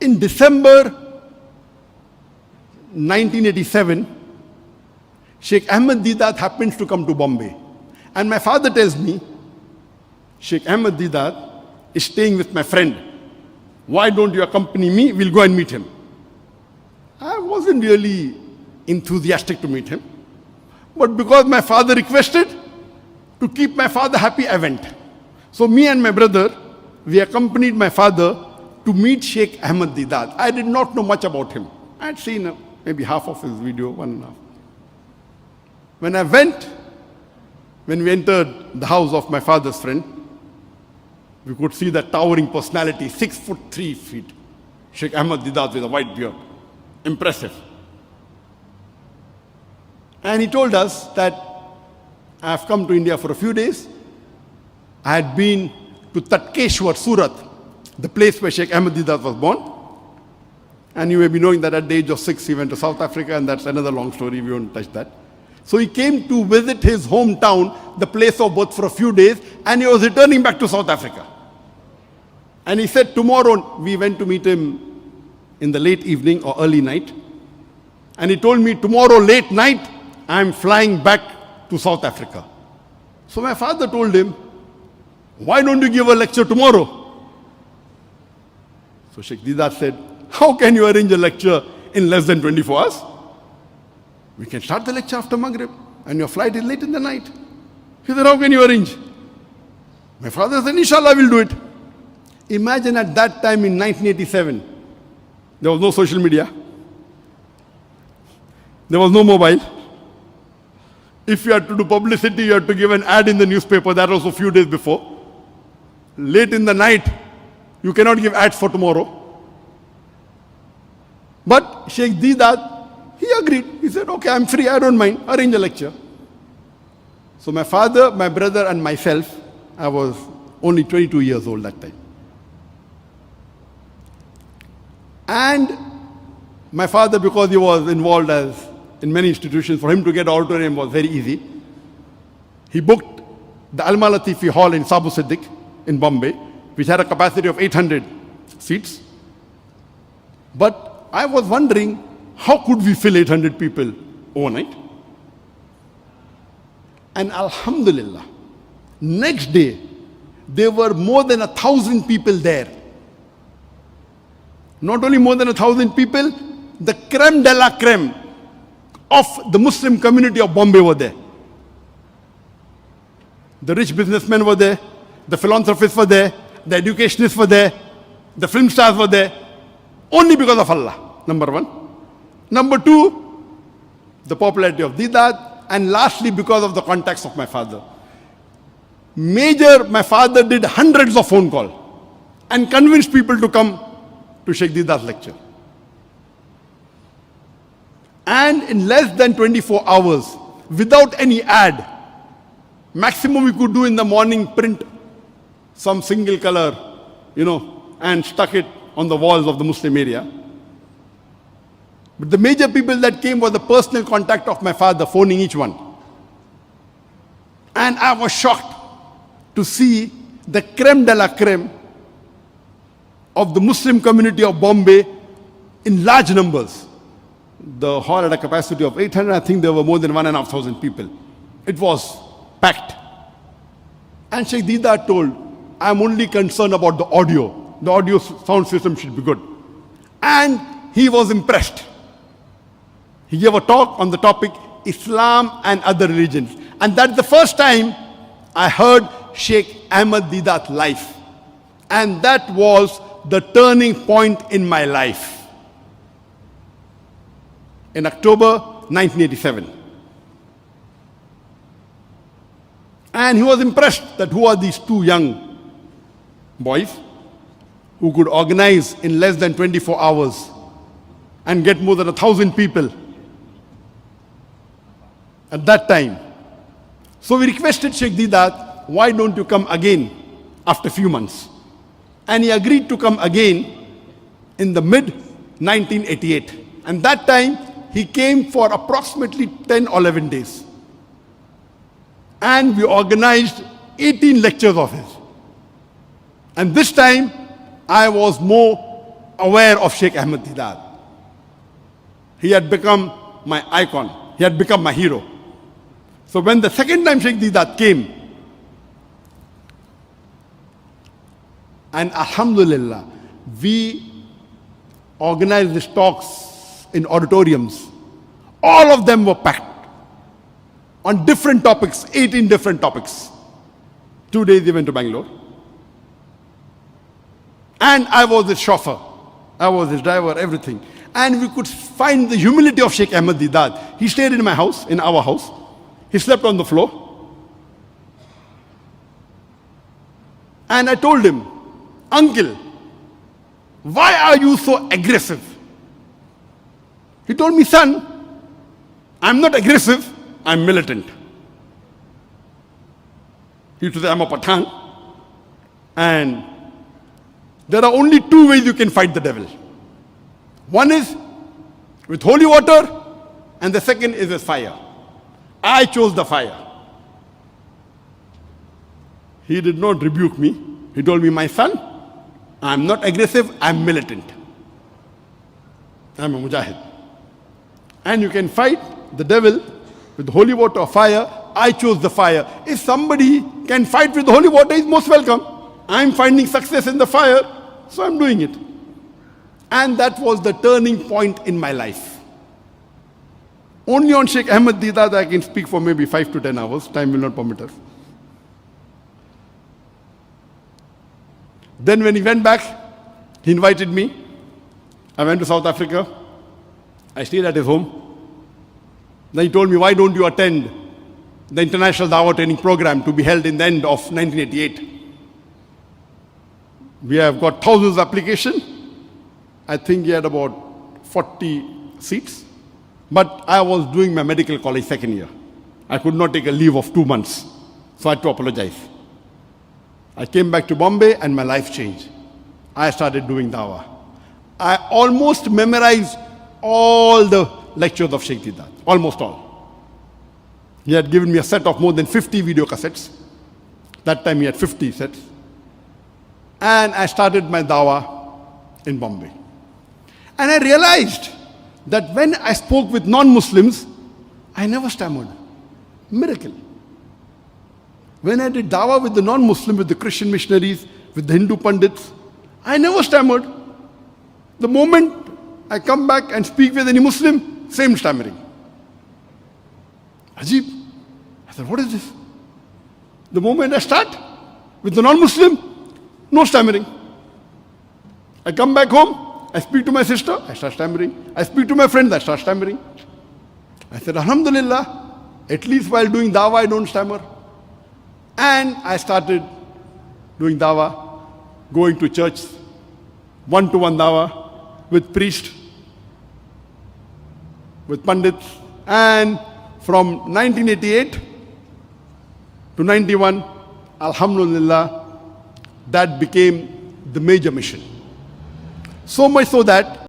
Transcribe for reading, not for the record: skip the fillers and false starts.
In December 1987, Sheikh Ahmed Deedat happens to come to Bombay. And my father tells me, Sheikh Ahmed Deedat is staying with my friend. Why don't you accompany me? We'll go and meet him. I wasn't really enthusiastic to meet him. But because my father requested, to keep my father happy, I went. So me and my brother, we accompanied my father to meet Sheikh Ahmed Deedat. I did not know much about him. I had seen maybe half of his video, 1.5. When we entered the house of my father's friend, we could see that towering personality, 6 foot 3 feet. Sheikh Ahmed Deedat with a white beard. Impressive. And he told us that I have come to India for a few days. I had been to Tatkeshwar, Surat, the place where Sheikh Ahmed Deedat was born. And you may be knowing that at the age of 6, he went to South Africa, and that's another long story, we won't touch that. So he came to visit his hometown, the place of birth, for a few days, and he was returning back to South Africa. And he said tomorrow, we went to meet him in the late evening or early night. And he told me, tomorrow late night, I'm flying back to South Africa. So my father told him, why don't you give a lecture tomorrow? So Sheikh Deedat said, how can you arrange a lecture in less than 24 hours? We can start the lecture after Maghrib, and your flight is late in the night. He said, how can you arrange? My father said, inshallah, we'll do it. Imagine at that time in 1987, there was no social media. There was no mobile. If you had to do publicity, you had to give an ad in the newspaper. That was a few days before. Late in the night, you cannot give ads for tomorrow. But Sheikh Deedat, he agreed. He said, okay, I'm free, I don't mind, arrange a lecture. So my father, my brother, and myself, I was only 22 years old that time. And my father, because he was involved in many institutions, for him to get auditorium was very easy. He booked the Al-Malatifi Hall in Sabu Siddiq in Bombay, which had a capacity of 800 seats. But I was wondering, how could we fill 800 people overnight? And Alhamdulillah, next day, there were more than 1,000 people there. Not only more than 1,000 people, the creme de la creme of the Muslim community of Bombay were there. The rich businessmen were there, the philanthropists were there, the educationists were there, the film stars were there, only because of Allah, number one. Number two, the popularity of Deedat, and lastly, because of the contacts of my father. My father did hundreds of phone calls and convinced people to come to Sheikh Deedat's lecture. And in less than 24 hours, without any ad, maximum we could do in the morning, print some single color, and stuck it on the walls of the Muslim area. But the major people that came was the personal contact of my father, phoning each one. And I was shocked to see the creme de la creme of the Muslim community of Bombay in large numbers. The hall had a capacity of 800, I think there were more than 1,500 people. It was packed. And Sheikh Deedat told, I'm only concerned about the audio. The audio sound system should be good. And he was impressed. He gave a talk on the topic, Islam and other religions. And that's the first time I heard Sheikh Ahmed Deedat live. And that was the turning point in my life. In October 1987. And he was impressed that who are these two young boys who could organize in less than 24 hours and get more than 1,000 people at that time. So we requested Sheikh Deedat, why don't you come again after a few months? And he agreed to come again in the mid-1988. And that time, he came for approximately 10 or 11 days. And we organized 18 lectures of his. And this time, I was more aware of Sheikh Ahmed Deedat. He had become my icon. He had become my hero. So when the second time Sheikh Deedat came, and Alhamdulillah, we organized these talks in auditoriums. All of them were packed on different topics, 18 different topics. 2 days he went to Bangalore. And I was his chauffeur. I was his driver, everything. And we could find the humility of Sheikh Ahmed Deedat. He stayed in my house, in our house. He slept on the floor. And I told him, "Uncle, why are you so aggressive?" He told me, "Son, I'm not aggressive, I'm militant." He said, "I'm a Pathan. And there are only two ways you can fight the devil. One is with holy water, and the second is with fire. I chose the fire." He did not rebuke me. He told me, "My son, I'm not aggressive, I'm militant. I'm a mujahid. And you can fight the devil with holy water or fire. I chose the fire. If somebody can fight with holy water, he's most welcome. I'm finding success in the fire, so I'm doing it." And that was the turning point in my life. Only on Sheikh Ahmed Deedat I can speak for maybe 5 to 10 hours. Time will not permit us. Then when he went back, he invited me. I went to South Africa. I stayed at his home. Then he told me, "Why don't you attend the International Dawah Training Program to be held in the end of 1988? We have got thousands of applications." I think he had about 40 seats. But I was doing my medical college second year. I could not take a leave of 2 months. So I had to apologize. I came back to Bombay and my life changed. I started doing dawah. I almost memorized all the lectures of Sheikh Deedat, almost all. He had given me a set of more than 50 video cassettes. That time he had 50 sets. And I started my dawah in Bombay. And I realized that when I spoke with non-Muslims, I never stammered. Miracle. When I did dawah with the non-Muslim, with the Christian missionaries, with the Hindu pandits, I never stammered. The moment I come back and speak with any Muslim, same stammering. Ajib. I said, "What is this?" The moment I start with the non-Muslim, no stammering. I come back home, I speak to my sister, I start stammering. I speak to my friends, I start stammering. I said, "Alhamdulillah, at least while doing dawah, I don't stammer." And I started doing dawah, going to church, one-to-one dawah with priests, with pandits. And from 1988 to 91, Alhamdulillah, that became the major mission. So much so that